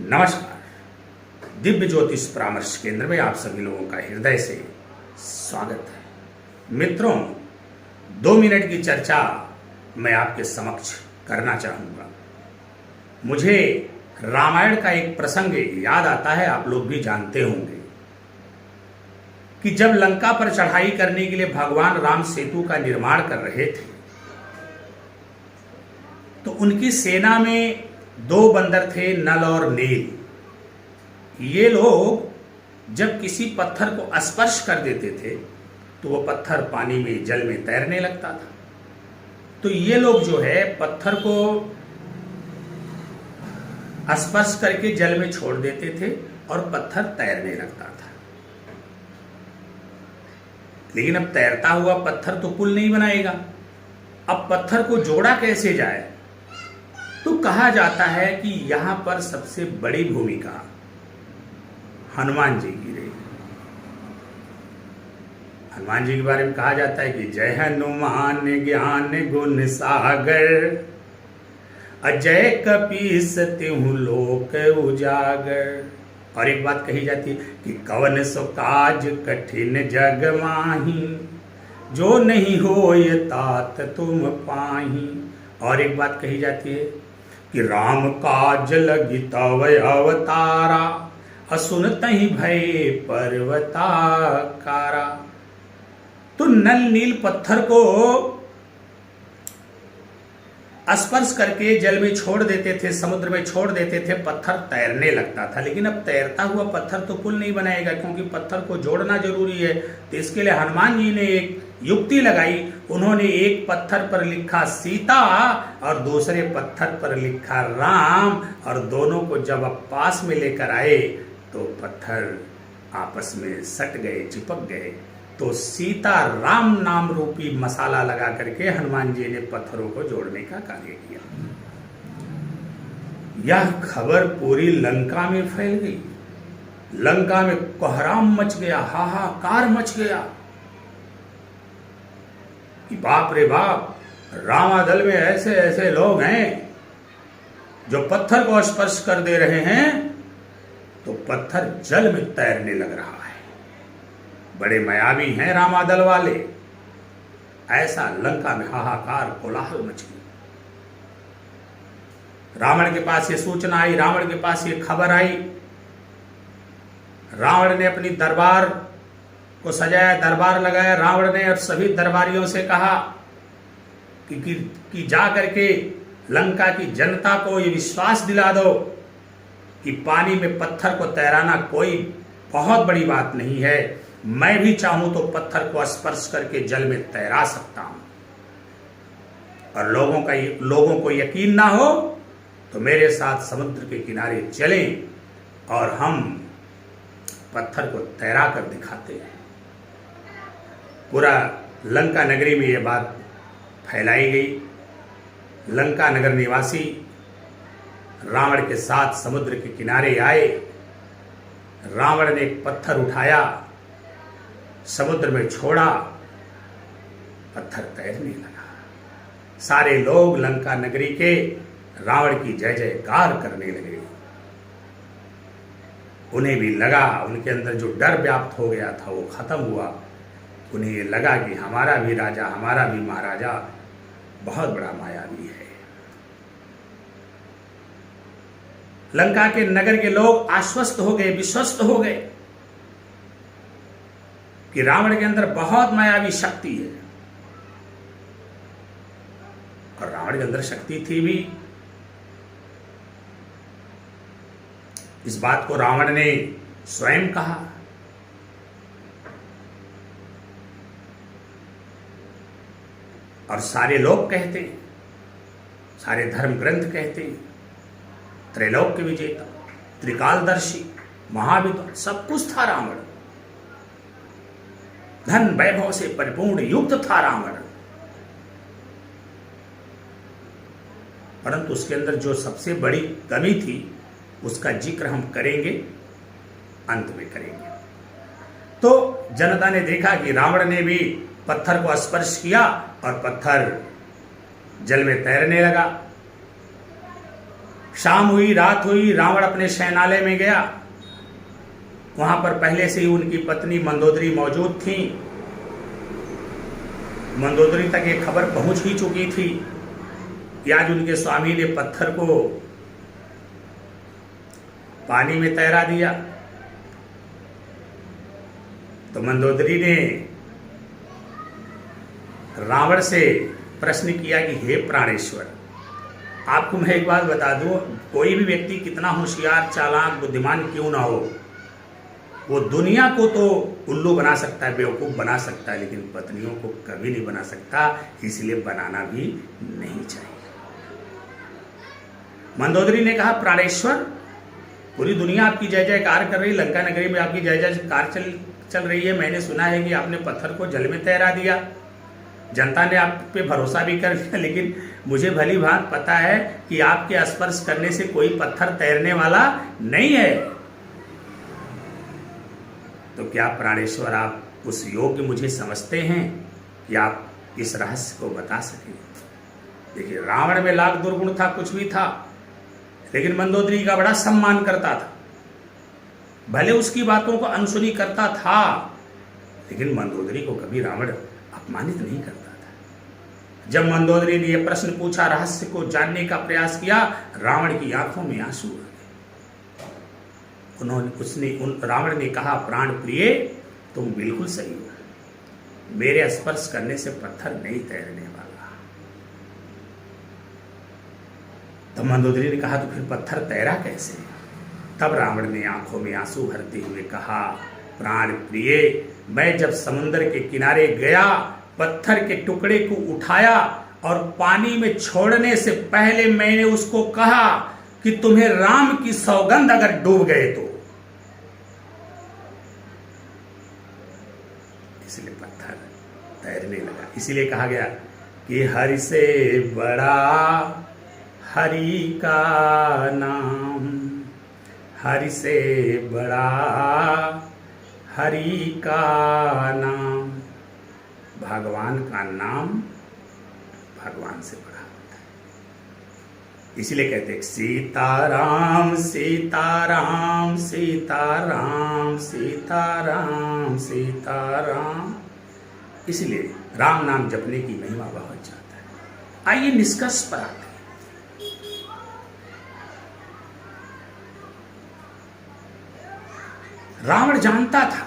नमस्कार। दिव्य ज्योतिष परामर्श केंद्र में आप सभी लोगों का हृदय से स्वागत है। मित्रों, 2 मिनट की चर्चा मैं आपके समक्ष करना चाहूंगा। मुझे रामायण का एक प्रसंग याद आता है, आप लोग भी जानते होंगे कि जब लंका पर चढ़ाई करने के लिए भगवान राम सेतु का निर्माण कर रहे थे तो उनकी सेना में 2 बंदर थे, नल और नील। ये लोग जब किसी पत्थर को स्पर्श कर देते थे तो वो पत्थर पानी में, जल में तैरने लगता था। तो ये लोग जो है पत्थर को स्पर्श करके जल में छोड़ देते थे और पत्थर तैरने लगता था। लेकिन अब तैरता हुआ पत्थर तो पुल नहीं बनाएगा। अब पत्थर को जोड़ा कैसे जाए? तो कहा जाता है कि यहां पर सबसे बड़ी भूमिका हनुमान जी की रही। हनुमान जी के बारे में कहा जाता है कि जय हनुमान ज्ञान गुण सागर, अजय कपीस तिहु लोक उजागर। और एक बात कही जाती है कि कवन सो काज कठिन जग माही, जो नहीं होय तात तुम पाही। और एक बात कही जाती है कि राम काज लगी तव अवतारा, असुनतहि भय पर्वताकारा। तो नल नील पत्थर को स्पर्श करके जल में छोड़ देते थे, समुद्र में छोड़ देते थे, पत्थर तैरने लगता था। लेकिन अब तैरता हुआ पत्थर तो पुल नहीं बनाएगा, क्योंकि पत्थर को जोड़ना जरूरी है। तो इसके लिए हनुमान जी ने एक युक्ति लगाई। उन्होंने एक पत्थर पर लिखा सीता और दूसरे पत्थर पर लिखा राम, और दोनों को जब अब पास में लेकर आए तो पत्थर आपस में सट गए, चिपक गए। तो सीता राम नाम रूपी मसाला लगा करके हनुमान जी ने पत्थरों को जोड़ने का कार्य किया। यह खबर पूरी लंका में फैल गई। लंका में कोहराम मच गया, हाहाकार मच गया कि बाप रे बाप, रामादल में ऐसे ऐसे लोग हैं जो पत्थर को स्पर्श कर दे रहे हैं तो पत्थर जल में तैरने लग रहा है। बड़े मायावी हैं रामादल वाले। ऐसा लंका में हाहाकार, कोलाहल मच गई। रावण के पास ये सूचना आई, रावण के पास ये खबर आई। रावण ने अपनी दरबार को सजाया, दरबार लगाया। रावण ने और सभी दरबारियों से कहा कि जा करके लंका की जनता को ये विश्वास दिला दो कि पानी में पत्थर को तैराना कोई बहुत बड़ी बात नहीं है। मैं भी चाहूं तो पत्थर को स्पर्श करके जल में तैरा सकता हूं। और लोगों को यकीन ना हो तो मेरे साथ समुद्र के किनारे चलें और हम पत्थर को तैरा कर दिखाते हैं। पूरा लंका नगरी में यह बात फैलाई गई। लंका नगर निवासी रावण के साथ समुद्र के किनारे आए। रावण ने एक पत्थर उठाया, समुद्र में छोड़ा, पत्थर तैरने लगा। सारे लोग लंका नगरी के रावण की जय जयकार करने लगे। उन्हें भी लगा, उनके अंदर जो डर व्याप्त हो गया था वो खत्म हुआ। उन्हें ये लगा कि हमारा भी राजा, हमारा भी महाराजा बहुत बड़ा मायावी है। लंका के नगर के लोग आश्वस्त हो गए, विश्वस्त हो गए कि रावण के अंदर बहुत मायावी शक्ति है। और रावण के अंदर शक्ति थी भी। इस बात को रावण ने स्वयं कहा। और सारे लोग कहते, सारे धर्म ग्रंथ कहते, त्रैलोक्य विजेता, त्रिकालदर्शी, महाविद्वान, सब कुछ था रावण। धन वैभव से परिपूर्ण युक्त था रावण। परंतु उसके अंदर जो सबसे बड़ी कमी थी उसका जिक्र हम करेंगे, अंत में करेंगे। तो जनता ने देखा कि रावण ने भी पत्थर को स्पर्श किया और पत्थर जल में तैरने लगा। शाम हुई, रात हुई, रावण अपने शयनालय में गया। वहां पर पहले से ही उनकी पत्नी मंदोदरी मौजूद थी। मंदोदरी तक ये खबर पहुंच ही चुकी थी कि आज उनके स्वामी ने पत्थर को पानी में तैरा दिया। तो मंदोदरी ने रावण से प्रश्न किया कि हे प्राणेश्वर, आपको मैं एक बात बता दूं, कोई भी व्यक्ति कितना होशियार, चालाक, बुद्धिमान क्यों ना हो, वो दुनिया को तो उल्लू बना सकता है, बेवकूफ बना सकता है, लेकिन पत्नियों को कभी नहीं बना सकता, इसलिए बनाना भी नहीं चाहिए। मंदोदरी ने कहा, प्राणेश्वर, पूरी दुनिया आपकी जय जयकार कर रही, लंका नगरी में आपकी जय जयकार चल रही है। मैंने सुना है कि आपने पत्थर को जल में तैरा दिया, जनता ने आप पे भरोसा भी कर लिया, लेकिन मुझे भली भांति पता है कि आपके स्पर्श करने से कोई पत्थर तैरने वाला नहीं है। तो क्या प्राणेश्वर आप उस योग्य मुझे समझते हैं कि आप इस रहस्य को बता सकें? देखिए, रावण में लाख दुर्गुण था, कुछ भी था, लेकिन मंदोदरी का बड़ा सम्मान करता था। भले उसकी बातों को अनसुनी करता था, लेकिन मंदोदरी को कभी रावण अपमानित नहीं करता था। जब मंदोदरी ने यह प्रश्न पूछा, रहस्य को जानने का प्रयास किया, रावण की आंखों में आंसू आ गए। रावण ने कहा, प्राण प्रिय, तुम बिल्कुल सही हो, मेरे स्पर्श करने से पत्थर नहीं तैरने वाला। तो मंदोदरी ने कहा, तो फिर पत्थर तैरा कैसे? तब रावण ने आंखों में आंसू भरते हुए कहा, प्राण प्रिय, मैं जब समुद्र के किनारे गया, पत्थर के टुकड़े को उठाया और पानी में छोड़ने से पहले मैंने उसको कहा कि तुम्हें राम की सौगंध अगर डूब गए तो, इसलिए पत्थर तैरने लगा। इसलिए कहा गया कि हरि से बड़ा हरि का नाम, हरि से बड़ा हरि का नाम, भगवान का नाम भगवान से बड़ा होता है। इसलिए कहते हैं सीताराम सीताराम सीताराम सीताराम सीताराम। इसलिए राम नाम जपने की महिमा बहुत ज्यादा है। आइए निष्कर्ष पर आते हैं। रावण जानता था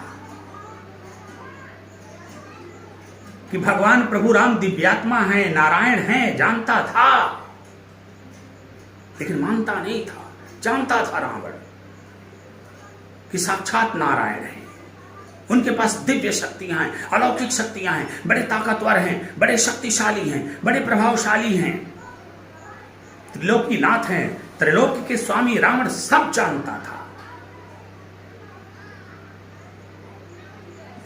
कि भगवान प्रभु राम दिव्यात्मा हैं, नारायण हैं, जानता था, लेकिन मानता नहीं था। जानता था रावण कि साक्षात नारायण हैं, उनके पास दिव्य शक्तियां हैं, अलौकिक शक्तियां हैं, बड़े ताकतवर हैं, बड़े शक्तिशाली हैं, बड़े प्रभावशाली हैं, त्रिलोकीनाथ हैं, त्रिलोक के स्वामी। रावण सब जानता था,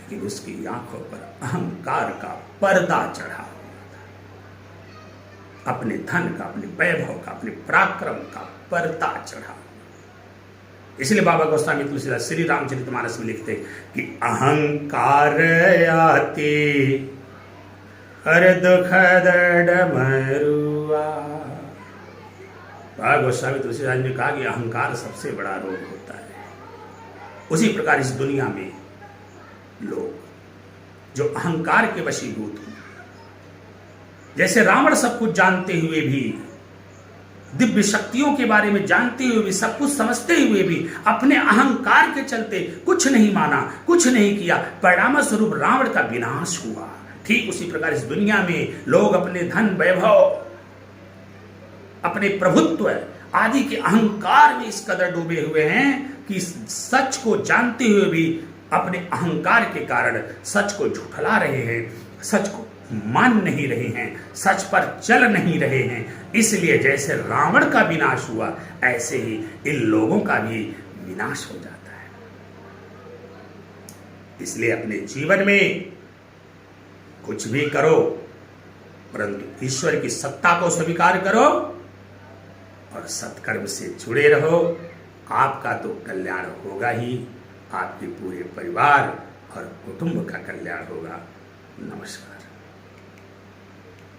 लेकिन उसकी आंखों पर अहंकार का पर्दा चढ़ा हुआ था। अपने धन का, अपने वैभव का, अपने पराक्रम का पर्दा चढ़ा। इसलिए बाबा गोस्वामी तुलसीदास श्री रामचरितमानस में लिखते कि अहंकार आती हर दुख डमरुआ। बाबा गोस्वामी तुलसीदास ने कहा कि अहंकार सबसे बड़ा रोग होता है। उसी प्रकार इस दुनिया में लोग जो अहंकार के वशीभूत हैं, जैसे रावण सब कुछ जानते हुए भी, दिव्य शक्तियों के बारे में जानते हुए भी, सब कुछ समझते हुए भी अपने अहंकार के चलते कुछ नहीं माना, कुछ नहीं किया, परिणाम स्वरूप रावण का विनाश हुआ। ठीक उसी प्रकार इस दुनिया में लोग अपने धन, वैभव, अपने प्रभुत्व आदि के अहंकार में इस कदर डूबे हुए हैं कि सच को जानते हुए भी अपने अहंकार के कारण सच को झुठला रहे हैं, सच को मान नहीं रहे हैं, सच पर चल नहीं रहे हैं। इसलिए जैसे रावण का विनाश हुआ, ऐसे ही इन लोगों का भी विनाश हो जाता है। इसलिए अपने जीवन में कुछ भी करो, परंतु ईश्वर की सत्ता को स्वीकार करो और सत्कर्म से जुड़े रहो। आपका तो कल्याण होगा ही, आपके पूरे परिवार और कुटुंब का कल्याण होगा। नमस्कार।